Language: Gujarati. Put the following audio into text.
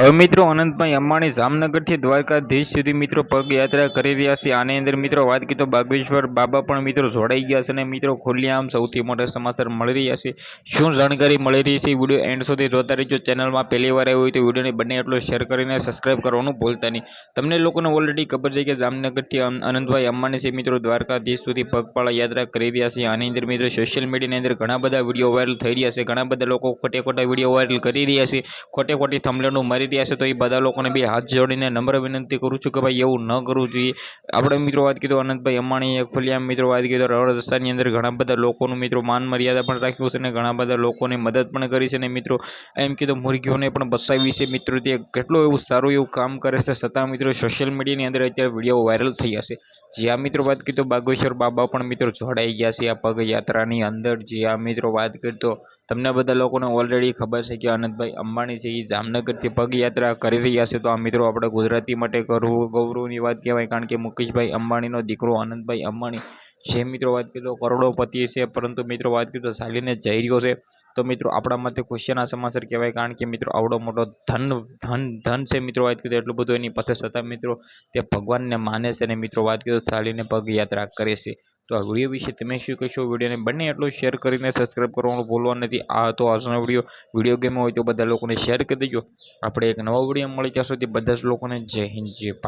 હવે મિત્રો અનંતભાઈ અંબાણી જામનગરથી દ્વારકાધીશ સુધી મિત્રો પગયાત્રા કરી રહ્યા છે. આની અંદર મિત્રો વાત કરીએ તો બાગેશ્વર બાબા પણ મિત્રો જોડાઈ ગયા છે અને મિત્રો ખુલ્લેઆમ સૌથી મોટા સમાચાર મળી રહ્યા છે. શું જાણકારી મળી રહી છે વિડીયો એન્ડ સુધી જોતા રહેજો. ચેનલમાં પહેલી વાર આવ્યું હોય તો વિડીયોને બંને એટલો શેર કરીને સબસ્ક્રાઇબ કરવાનું ભૂલતા નહીં. તમને લોકોને ઓલરેડી ખબર છે કે જામનગરથી અનંતભાઈ અંબાણી છે મિત્રો દ્વારકાધીશ સુધી પગપાળા યાત્રા કરી રહ્યા છે. આની અંદર મિત્રો સોશિયલ મીડિયાની અંદર ઘણા બધા વિડીયો વાયરલ થઈ રહ્યા છે. ઘણા બધા લોકો ખોટે ખોટા વિડીયો વાયરલ કરી રહ્યા છે, ખોટે ખોટી થંબનેલો મારી રહ્યા છે. તો એ બધા લોકોને બે હાથ જોડીને નમ્ર વિનંતી કરું છું કે ભાઈ એવું ન કરવું જોઈએ. આપણે મિત્રો વાત કીધું અનંતભાઈ અંબાણીએ ખુલ્લેઆમ મિત્રો વાત કીધું રોડ રસ્તાની અંદર ઘણા બધા લોકોનું મિત્રો માન મર્યાદા પણ રાખ્યું છે અને ઘણા બધા લોકોની મદદ પણ કરી છે. અને મિત્રો એમ કીધું મુરગીઓને પણ બચાવી છે. મિત્રો તે કેટલું એવું સારું એવું કામ કરે છે, છતાં મિત્રો સોશિયલ મીડિયાની અંદર અત્યારે વિડીયો વાયરલ થયા છે. જ્યાં મિત્રો વાત કરી તો બાગેશ્વર બાબા પણ મિત્રો જોડાઈ ગયા છે આ પગયાત્રાની અંદર. જ્યાં મિત્રો વાત કરી તો તમને બધા લોકોને ઓલરેડી ખબર છે કે અનંતભાઈ અંબાણી છે એ જામનગરથી પગયાત્રા કરી રહ્યા છે. તો આ મિત્રો આપણે ગુજરાતી માટે ગૌરવની વાત કહેવાય, કારણ કે મુકેશભાઈ અંબાણીનો દીકરો અનંતભાઈ અંબાણી જે મિત્રો વાત કરીએ તો કરોડોપતિ છે, પરંતુ મિત્રો વાત કરીએ તો ચાલીને જઈ રહ્યો છે. તો મિત્રો આપણા માટે ખુશીના સમાચાર કહેવાય, કારણ કે મિત્રો આવડો મોટો ધન છે. મિત્રો વાત કરીએ એટલું બધું એની પાસે, છતાં મિત્રો તે ભગવાનને માને છે અને મિત્રો વાત કરીએ તો ચાલીને પગયાત્રા કરે છે. તો આ વિડીયો વિશે તમે શું કહેશો? વિડીયોને બંને એટલો શેર કરીને સબસ્ક્રાઇબ કરવાનું ભૂલવા નથી. આ હતો આજનો વિડીયો ગેમ હોય તો બધા લોકોને શેર કરી દેજો. આપણે એક નવો વિડીયો મળી ત્યાં સુધી બધા જ લોકોને જય હિન્દ જય ભારત.